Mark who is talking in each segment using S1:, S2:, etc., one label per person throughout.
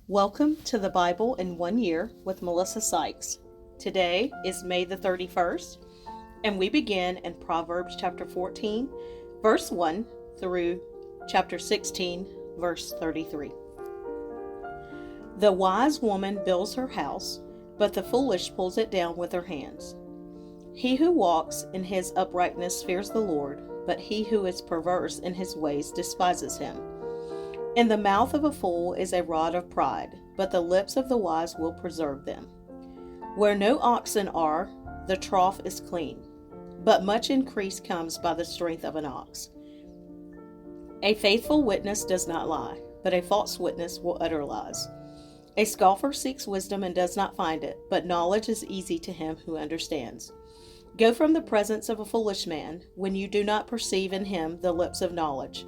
S1: Welcome to the Bible in 1 year with Melissa Sykes. Today is May the 31st, and we begin in Proverbs chapter 14, verse 1 through chapter 16, verse 33. The wise woman builds her house, but the foolish pulls it down with her hands. He who walks in his uprightness fears the Lord, but he who is perverse in his ways despises him. In the mouth of a fool is a rod of pride, but the lips of the wise will preserve them. Where no oxen are, the trough is clean, but much increase comes by the strength of an ox. A faithful witness does not lie, but a false witness will utter lies. A scoffer seeks wisdom and does not find it, but knowledge is easy to him who understands. Go from the presence of a foolish man, when you do not perceive in him the lips of knowledge.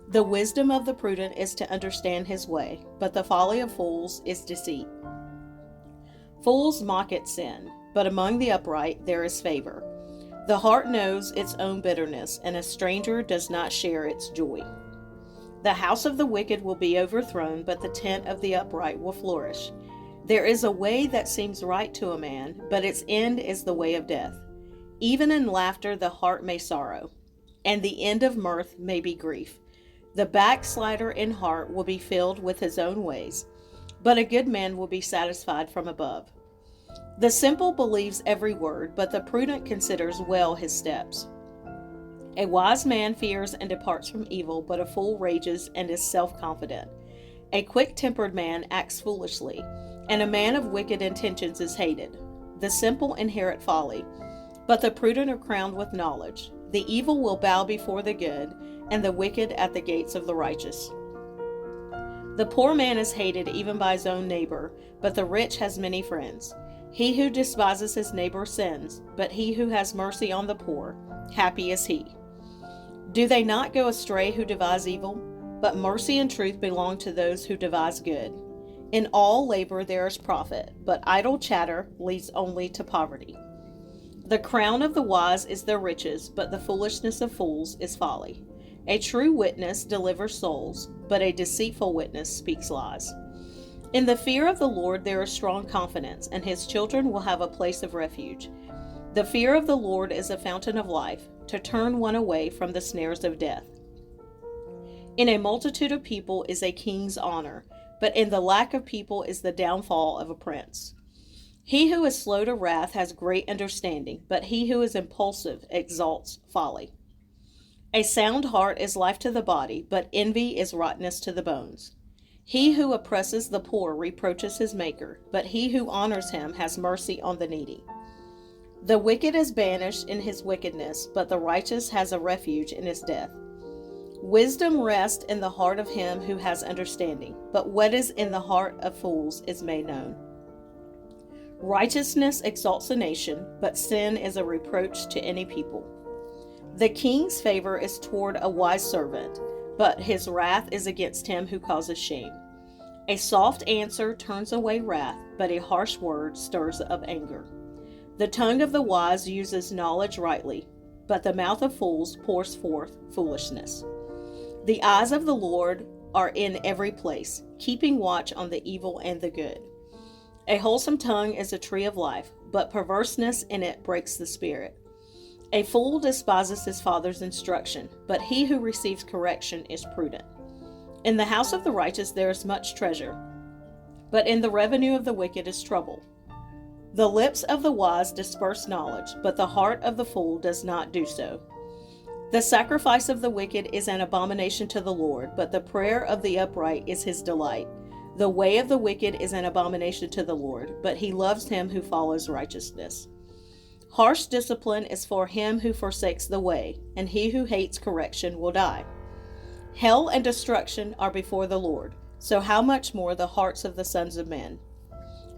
S1: The wisdom of the prudent is to understand his way, but the folly of fools is deceit. Fools mock at sin, but among the upright there is favor. The heart knows its own bitterness, and a stranger does not share its joy. The house of the wicked will be overthrown, but the tent of the upright will flourish. There is a way that seems right to a man, but its end is the way of death. Even in laughter the heart may sorrow, and the end of mirth may be grief. The backslider in heart will be filled with his own ways, but a good man will be satisfied from above. The simple believes every word, but the prudent considers well his steps. A wise man fears and departs from evil, but a fool rages and is self-confident. A quick-tempered man acts foolishly, and a man of wicked intentions is hated. The simple inherit folly, but the prudent are crowned with knowledge. The evil will bow before the good, and the wicked at the gates of the righteous. The poor man is hated even by his own neighbor, but the rich has many friends. He who despises his neighbor sins, but he who has mercy on the poor, happy is he. Do they not go astray who devise evil? But mercy and truth belong to those who devise good. In all labor there is profit, but idle chatter leads only to poverty. The crown of the wise is their riches, but the foolishness of fools is folly. A true witness delivers souls, but a deceitful witness speaks lies. In the fear of the Lord there is strong confidence, and his children will have a place of refuge. The fear of the Lord is a fountain of life, to turn one away from the snares of death. In a multitude of people is a king's honor, but in the lack of people is the downfall of a prince. He who is slow to wrath has great understanding, but he who is impulsive exalts folly. A sound heart is life to the body, but envy is rottenness to the bones. He who oppresses the poor reproaches his maker, but he who honors him has mercy on the needy. The wicked is banished in his wickedness, but the righteous has a refuge in his death. Wisdom rests in the heart of him who has understanding, but what is in the heart of fools is made known. Righteousness exalts a nation, but sin is a reproach to any people. The king's favor is toward a wise servant, but his wrath is against him who causes shame. A soft answer turns away wrath, but a harsh word stirs up anger. The tongue of the wise uses knowledge rightly, but the mouth of fools pours forth foolishness. The eyes of the Lord are in every place, keeping watch on the evil and the good. A wholesome tongue is a tree of life, but perverseness in it breaks the spirit. A fool despises his father's instruction, but he who receives correction is prudent. In the house of the righteous there is much treasure, but in the revenue of the wicked is trouble. The lips of the wise disperse knowledge, but the heart of the fool does not do so. The sacrifice of the wicked is an abomination to the Lord, but the prayer of the upright is his delight. The way of the wicked is an abomination to the Lord, but he loves him who follows righteousness. Harsh discipline is for him who forsakes the way, and he who hates correction will die. Hell and destruction are before the Lord, so how much more the hearts of the sons of men?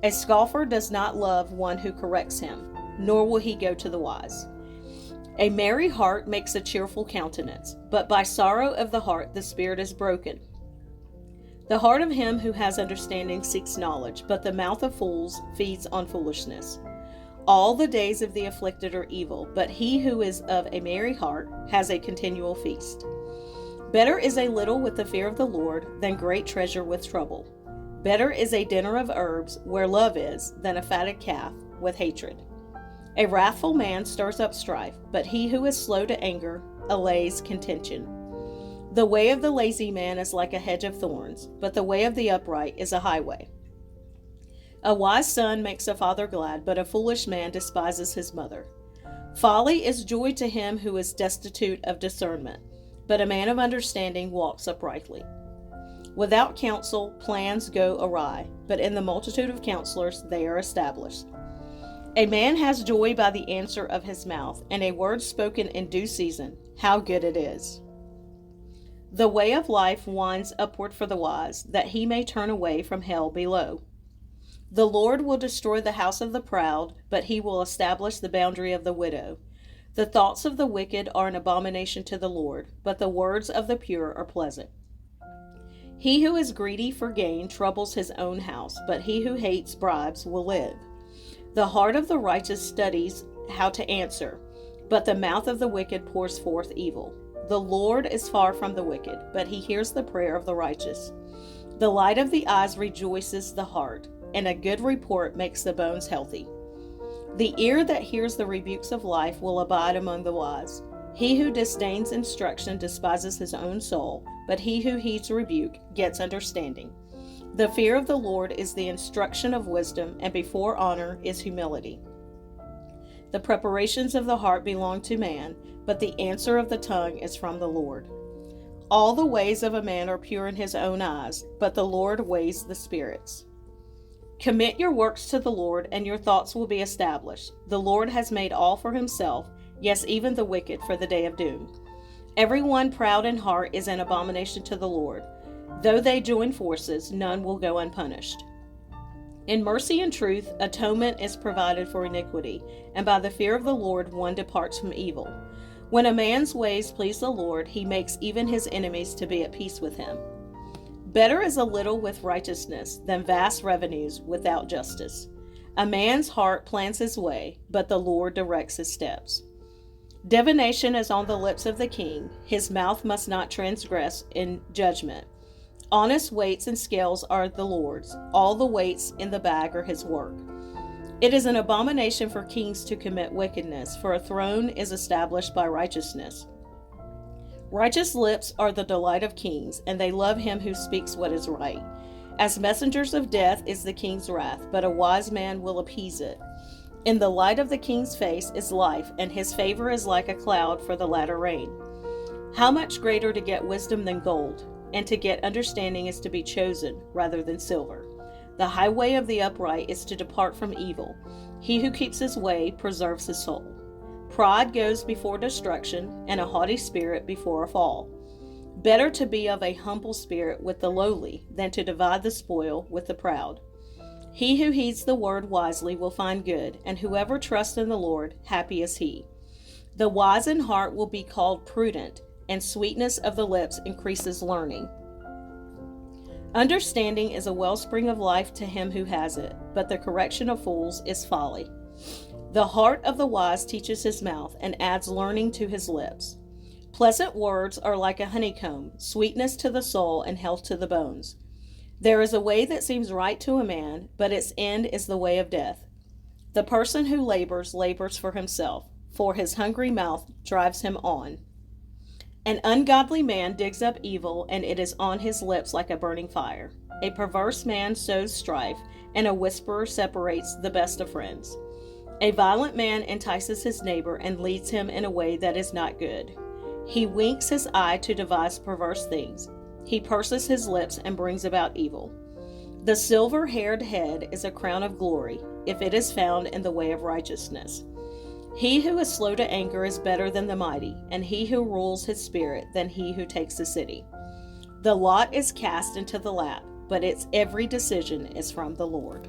S1: A scoffer does not love one who corrects him, nor will he go to the wise. A merry heart makes a cheerful countenance, but by sorrow of the heart the spirit is broken. The heart of him who has understanding seeks knowledge, but the mouth of fools feeds on foolishness. All the days of the afflicted are evil, but he who is of a merry heart has a continual feast. Better is a little with the fear of the Lord than great treasure with trouble. Better is a dinner of herbs where love is than a fatted calf with hatred. A wrathful man stirs up strife, but he who is slow to anger allays contention. The way of the lazy man is like a hedge of thorns, but the way of the upright is a highway. A wise son makes a father glad, but a foolish man despises his mother. Folly is joy to him who is destitute of discernment, but a man of understanding walks uprightly. Without counsel, plans go awry, but in the multitude of counselors they are established. A man has joy by the answer of his mouth, and a word spoken in due season, how good it is. The way of life winds upward for the wise, that he may turn away from hell below. The Lord will destroy the house of the proud, but he will establish the boundary of the widow. The thoughts of the wicked are an abomination to the Lord, but the words of the pure are pleasant. He who is greedy for gain troubles his own house, but he who hates bribes will live. The heart of the righteous studies how to answer, but the mouth of the wicked pours forth evil. The Lord is far from the wicked, but he hears the prayer of the righteous. The light of the eyes rejoices the heart, and a good report makes the bones healthy. The ear that hears the rebukes of life will abide among the wise. He who disdains instruction despises his own soul, but he who heeds rebuke gets understanding. The fear of the Lord is the instruction of wisdom, and before honor is humility. The preparations of the heart belong to man, but the answer of the tongue is from the Lord. All the ways of a man are pure in his own eyes, but the Lord weighs the spirits. Commit your works to the Lord, and your thoughts will be established. The Lord has made all for himself, yes, even the wicked for the day of doom. Everyone proud in heart is an abomination to the Lord. Though they join forces, none will go unpunished. In mercy and truth, atonement is provided for iniquity, and by the fear of the Lord one departs from evil. When a man's ways please the Lord, he makes even his enemies to be at peace with him. Better is a little with righteousness than vast revenues without justice. A man's heart plans his way, but the Lord directs his steps. Divination is on the lips of the king. His mouth must not transgress in judgment. Honest weights and scales are the Lord's. All the weights in the bag are his work. It is an abomination for kings to commit wickedness, for a throne is established by righteousness. Righteous lips are the delight of kings, and they love him who speaks what is right. As messengers of death is the king's wrath, but a wise man will appease it. In the light of the king's face is life, and his favor is like a cloud for the latter rain. How much greater to get wisdom than gold, and to get understanding is to be chosen rather than silver. The highway of the upright is to depart from evil. He who keeps his way preserves his soul. Pride goes before destruction, and a haughty spirit before a fall. Better to be of a humble spirit with the lowly than to divide the spoil with the proud. He who heeds the word wisely will find good, and whoever trusts in the Lord, happy is he. The wise in heart will be called prudent, and sweetness of the lips increases learning. Understanding is a wellspring of life to him who has it, but the correction of fools is folly. The heart of the wise teaches his mouth, and adds learning to his lips. Pleasant words are like a honeycomb, sweetness to the soul and health to the bones. There is a way that seems right to a man, but its end is the way of death. The person who labors for himself, for his hungry mouth drives him on. An ungodly man digs up evil, and it is on his lips like a burning fire. A perverse man sows strife, and a whisperer separates the best of friends. A violent man entices his neighbor and leads him in a way that is not good. He winks his eye to devise perverse things. He purses his lips and brings about evil. The silver-haired head is a crown of glory, if it is found in the way of righteousness. He who is slow to anger is better than the mighty, and he who rules his spirit than he who takes a city. The lot is cast into the lap, but its every decision is from the Lord.